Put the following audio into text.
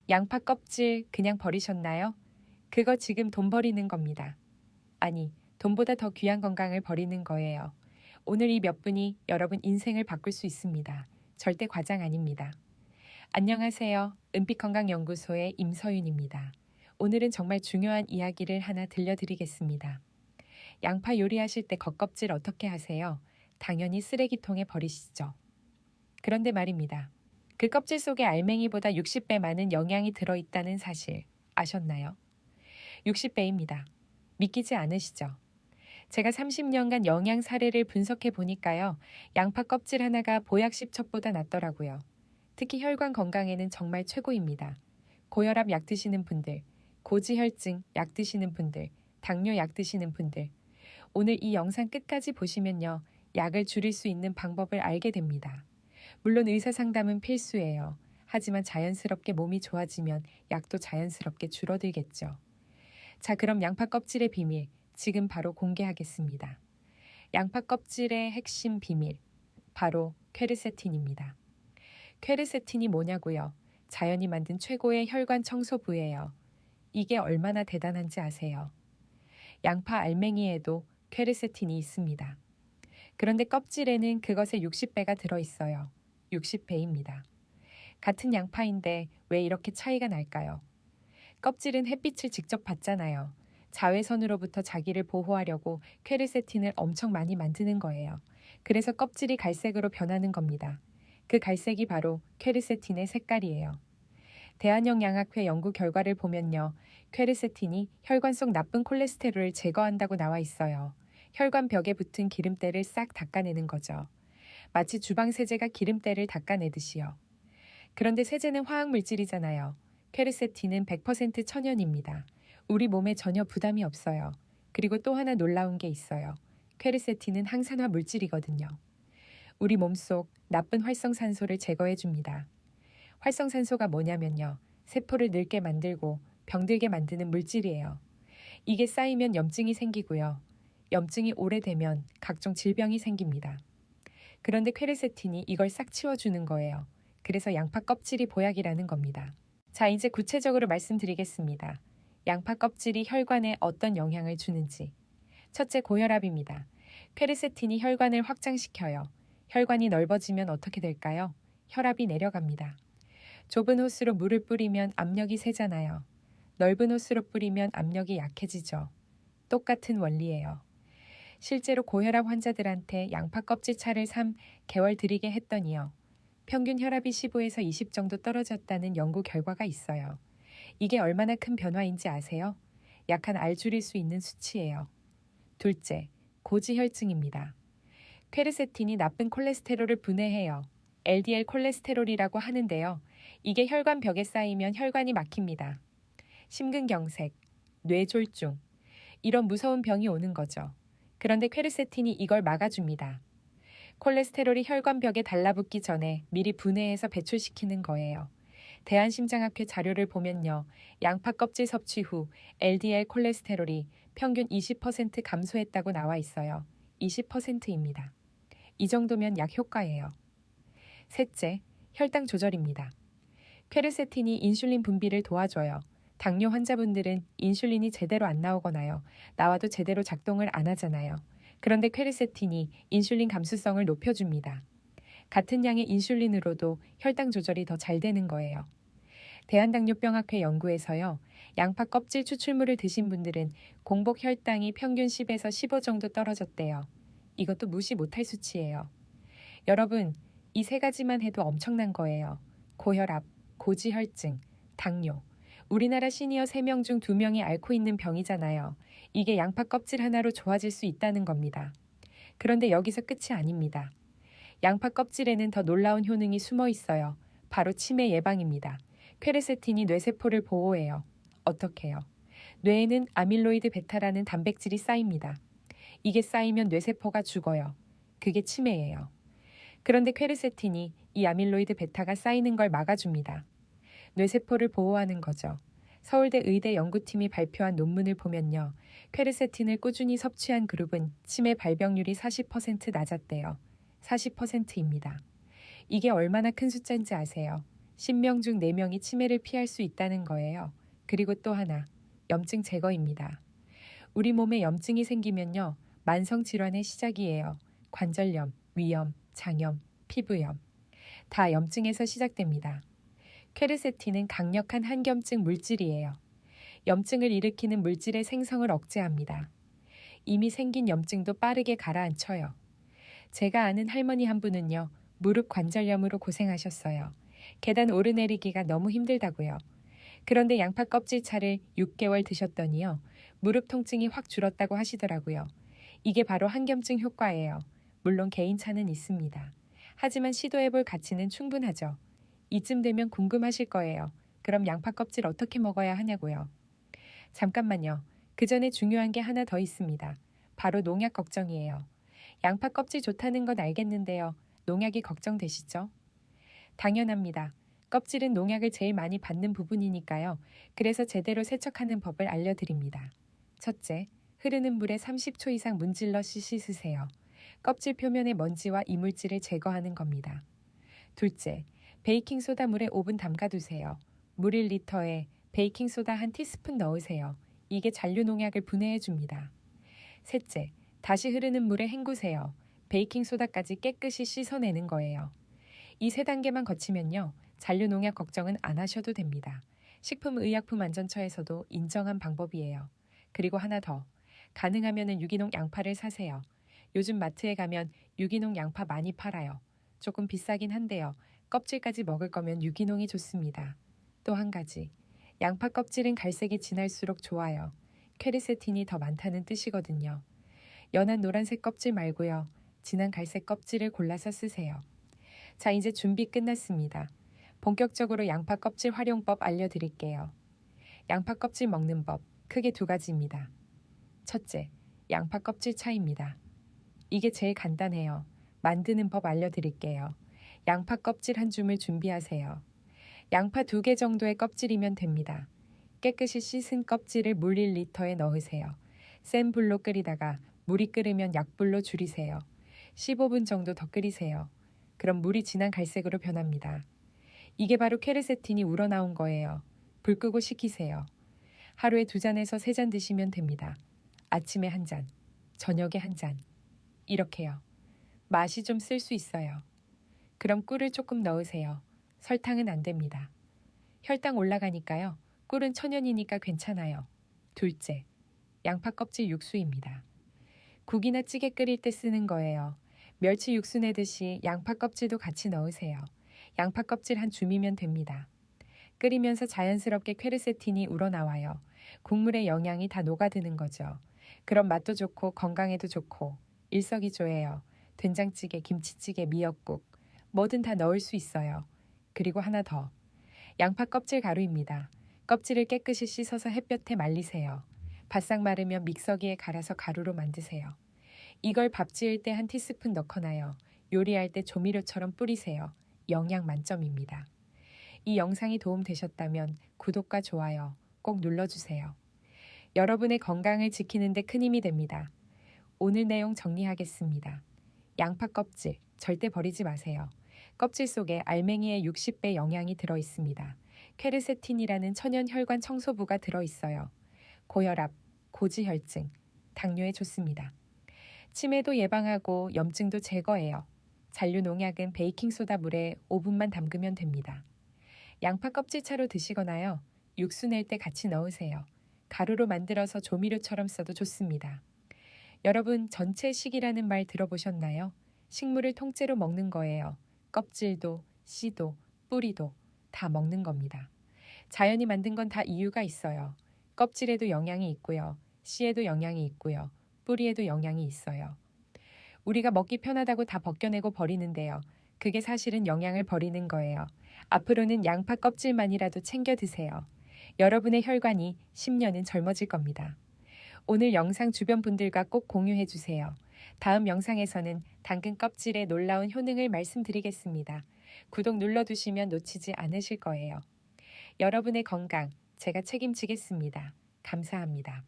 양파 껍질 그냥 버리셨나요? 그거 지금 돈 버리는 겁니다. 아니, 돈보다 더 귀한 건강을 버리는 거예요. 오늘 이 몇 분이 여러분 인생을 바꿀 수 있습니다. 절대 과장 아닙니다. 안녕하세요. 은빛건강연구소의 임서윤입니다. 오늘은 정말 중요한 이야기를 하나 들려드리겠습니다. 양파 요리하실 때 겉껍질 어떻게 하세요? 당연히 쓰레기통에 버리시죠. 그런데 말입니다. 그 껍질 속에 알맹이보다 60배 많은 영양이 들어있다는 사실 아셨나요? 60배입니다. 믿기지 않으시죠? 제가 30년간 영양 사례를 분석해 보니까요. 양파 껍질 하나가 보약 10첩보다 낫더라고요. 특히 혈관 건강에는 정말 최고입니다. 고혈압 약 드시는 분들, 고지혈증 약 드시는 분들, 당뇨 약 드시는 분들. 오늘 이 영상 끝까지 보시면요. 약을 줄일 수 있는 방법을 알게 됩니다. 물론 의사 상담은 필수예요. 하지만 자연스럽게 몸이 좋아지면 약도 자연스럽게 줄어들겠죠. 자, 그럼 양파 껍질의 비밀 지금 바로 공개하겠습니다. 양파 껍질의 핵심 비밀 바로 퀘르세틴입니다. 퀘르세틴이 뭐냐고요? 자연이 만든 최고의 혈관 청소부예요. 이게 얼마나 대단한지 아세요? 양파 알맹이에도 퀘르세틴이 있습니다. 그런데 껍질에는 그것의 60배가 들어있어요. 60배입니다. 같은 양파인데 왜 이렇게 차이가 날까요? 껍질은 햇빛을 직접 받잖아요. 자외선으로부터 자기를 보호하려고 퀘르세틴을 엄청 많이 만드는 거예요. 그래서 껍질이 갈색으로 변하는 겁니다. 그 갈색이 바로 퀘르세틴의 색깔이에요. 대한영양학회 연구 결과를 보면요. 퀘르세틴이 혈관 속 나쁜 콜레스테롤을 제거한다고 나와 있어요. 혈관 벽에 붙은 기름때를 싹 닦아내는 거죠. 마치 주방 세제가 기름때를 닦아내듯이요. 그런데 세제는 화학물질이잖아요. 퀘르세틴은 100% 천연입니다. 우리 몸에 전혀 부담이 없어요. 그리고 또 하나 놀라운 게 있어요. 퀘르세틴은 항산화 물질이거든요. 우리 몸속 나쁜 활성산소를 제거해줍니다. 활성산소가 뭐냐면요. 세포를 늙게 만들고 병들게 만드는 물질이에요. 이게 쌓이면 염증이 생기고요. 염증이 오래되면 각종 질병이 생깁니다. 그런데 퀘르세틴이 이걸 싹 치워주는 거예요. 그래서 양파 껍질이 보약이라는 겁니다. 자, 이제 구체적으로 말씀드리겠습니다. 양파 껍질이 혈관에 어떤 영향을 주는지. 첫째, 고혈압입니다. 퀘르세틴이 혈관을 확장시켜요. 혈관이 넓어지면 어떻게 될까요? 혈압이 내려갑니다. 좁은 호스로 물을 뿌리면 압력이 세잖아요. 넓은 호스로 뿌리면 압력이 약해지죠. 똑같은 원리예요. 실제로 고혈압 환자들한테 양파 껍질 차를 3개월 드리게 했더니요. 평균 혈압이 15에서 20 정도 떨어졌다는 연구 결과가 있어요. 이게 얼마나 큰 변화인지 아세요? 약 한 알 줄일 수 있는 수치예요. 둘째, 고지혈증입니다. 퀘르세틴이 나쁜 콜레스테롤을 분해해요. LDL 콜레스테롤이라고 하는데요. 이게 혈관 벽에 쌓이면 혈관이 막힙니다. 심근경색, 뇌졸중, 이런 무서운 병이 오는 거죠. 그런데 퀘르세틴이 이걸 막아줍니다. 콜레스테롤이 혈관 벽에 달라붙기 전에 미리 분해해서 배출시키는 거예요. 대한심장학회 자료를 보면요. 양파 껍질 섭취 후 LDL 콜레스테롤이 평균 20% 감소했다고 나와 있어요. 20%입니다. 이 정도면 약 효과예요. 셋째, 혈당 조절입니다. 퀘르세틴이 인슐린 분비를 도와줘요. 당뇨 환자분들은 인슐린이 제대로 안 나오거나요. 나와도 제대로 작동을 안 하잖아요. 그런데 퀘르세틴이 인슐린 감수성을 높여줍니다. 같은 양의 인슐린으로도 혈당 조절이 더 잘 되는 거예요. 대한당뇨병학회 연구에서요. 양파 껍질 추출물을 드신 분들은 공복 혈당이 평균 10에서 15 정도 떨어졌대요. 이것도 무시 못할 수치예요. 여러분, 이 세 가지만 해도 엄청난 거예요. 고혈압, 고지혈증, 당뇨. 우리나라 시니어 3명 중 2명이 앓고 있는 병이잖아요. 이게 양파 껍질 하나로 좋아질 수 있다는 겁니다. 그런데 여기서 끝이 아닙니다. 양파 껍질에는 더 놀라운 효능이 숨어 있어요. 바로 치매 예방입니다. 퀘르세틴이 뇌세포를 보호해요. 어떻게요? 뇌에는 아밀로이드 베타라는 단백질이 쌓입니다. 이게 쌓이면 뇌세포가 죽어요. 그게 치매예요. 그런데 퀘르세틴이 이 아밀로이드 베타가 쌓이는 걸 막아줍니다. 뇌세포를 보호하는 거죠. 서울대 의대 연구팀이 발표한 논문을 보면요. 퀘르세틴을 꾸준히 섭취한 그룹은 치매 발병률이 40% 낮았대요. 40%입니다. 이게 얼마나 큰 숫자인지 아세요? 10명 중 4명이 치매를 피할 수 있다는 거예요. 그리고 또 하나, 염증 제거입니다. 우리 몸에 염증이 생기면요, 만성 질환의 시작이에요. 관절염, 위염, 장염, 피부염. 다 염증에서 시작됩니다. 퀘르세틴은 강력한 항염증 물질이에요. 염증을 일으키는 물질의 생성을 억제합니다. 이미 생긴 염증도 빠르게 가라앉혀요. 제가 아는 할머니 한 분은요, 무릎 관절염으로 고생하셨어요. 계단 오르내리기가 너무 힘들다고요. 그런데 양파 껍질차를 6개월 드셨더니요, 무릎 통증이 확 줄었다고 하시더라고요. 이게 바로 항염증 효과예요. 물론 개인차는 있습니다. 하지만 시도해볼 가치는 충분하죠. 이쯤 되면 궁금하실 거예요. 그럼 양파 껍질 어떻게 먹어야 하냐고요. 잠깐만요. 그 전에 중요한 게 하나 더 있습니다. 바로 농약 걱정이에요. 양파 껍질 좋다는 건 알겠는데요. 농약이 걱정되시죠? 당연합니다. 껍질은 농약을 제일 많이 받는 부분이니까요. 그래서 제대로 세척하는 법을 알려드립니다. 첫째, 흐르는 물에 30초 이상 문질러 씻으세요. 껍질 표면의 먼지와 이물질을 제거하는 겁니다. 둘째, 베이킹소다 물에 5분 담가두세요. 물 1리터에 베이킹소다 한 티스푼 넣으세요. 이게 잔류 농약을 분해해줍니다. 셋째, 다시 흐르는 물에 헹구세요. 베이킹소다까지 깨끗이 씻어내는 거예요. 이 세 단계만 거치면요, 잔류 농약 걱정은 안 하셔도 됩니다. 식품의약품안전처에서도 인정한 방법이에요. 그리고 하나 더, 가능하면 유기농 양파를 사세요. 요즘 마트에 가면 유기농 양파 많이 팔아요. 조금 비싸긴 한데요. 껍질까지 먹을 거면 유기농이 좋습니다. 또 한 가지, 양파 껍질은 갈색이 진할수록 좋아요. 퀘르세틴이 더 많다는 뜻이거든요. 연한 노란색 껍질 말고요. 진한 갈색 껍질을 골라서 쓰세요. 자, 이제 준비 끝났습니다. 본격적으로 양파 껍질 활용법 알려드릴게요. 양파 껍질 먹는 법, 크게 2가지입니다. 첫째, 양파 껍질 차입니다. 이게 제일 간단해요. 만드는 법 알려드릴게요. 양파 껍질 한 줌을 준비하세요. 양파 2개 정도의 껍질이면 됩니다. 깨끗이 씻은 껍질을 물 1리터에 넣으세요. 센 불로 끓이다가 물이 끓으면 약불로 줄이세요. 15분 정도 더 끓이세요. 그럼 물이 진한 갈색으로 변합니다. 이게 바로 퀘르세틴이 우러나온 거예요. 불 끄고 식히세요. 하루에 2잔에서 3잔 드시면 됩니다. 아침에 1잔, 저녁에 1잔. 이렇게요. 맛이 좀 쓸 수 있어요. 그럼 꿀을 조금 넣으세요. 설탕은 안 됩니다. 혈당 올라가니까요. 꿀은 천연이니까 괜찮아요. 둘째, 양파 껍질 육수입니다. 국이나 찌개 끓일 때 쓰는 거예요. 멸치 육수 내듯이 양파 껍질도 같이 넣으세요. 양파 껍질 한 줌이면 됩니다. 끓이면서 자연스럽게 퀘르세틴이 우러나와요. 국물의 영양이 다 녹아드는 거죠. 그럼 맛도 좋고 건강에도 좋고 일석이조예요. 된장찌개, 김치찌개, 미역국 뭐든 다 넣을 수 있어요. 그리고 하나 더. 양파 껍질 가루입니다. 껍질을 깨끗이 씻어서 햇볕에 말리세요. 바싹 마르면 믹서기에 갈아서 가루로 만드세요. 이걸 밥 지을 때 한 티스푼 넣거나요. 요리할 때 조미료처럼 뿌리세요. 영양 만점입니다. 이 영상이 도움되셨다면 구독과 좋아요 꼭 눌러주세요. 여러분의 건강을 지키는 데 큰 힘이 됩니다. 오늘 내용 정리하겠습니다. 양파 껍질 절대 버리지 마세요. 껍질 속에 알맹이의 60배 영양이 들어있습니다. 퀘르세틴이라는 천연 혈관 청소부가 들어있어요. 고혈압, 고지혈증, 당뇨에 좋습니다. 치매도 예방하고 염증도 제거해요. 잔류 농약은 베이킹소다 물에 5분만 담그면 됩니다. 양파 껍질차로 드시거나요. 육수 낼 때 같이 넣으세요. 가루로 만들어서 조미료처럼 써도 좋습니다. 여러분, 전체식이라는 말 들어보셨나요? 식물을 통째로 먹는 거예요. 껍질도, 씨도, 뿌리도 다 먹는 겁니다. 자연이 만든 건 다 이유가 있어요. 껍질에도 영양이 있고요. 씨에도 영양이 있고요. 뿌리에도 영양이 있어요. 우리가 먹기 편하다고 다 벗겨내고 버리는데요. 그게 사실은 영양을 버리는 거예요. 앞으로는 양파 껍질만이라도 챙겨 드세요. 여러분의 혈관이 10년은 젊어질 겁니다. 오늘 영상 주변 분들과 꼭 공유해 주세요. 다음 영상에서는 당근 껍질의 놀라운 효능을 말씀드리겠습니다. 구독 눌러두시면 놓치지 않으실 거예요. 여러분의 건강 제가 책임지겠습니다. 감사합니다.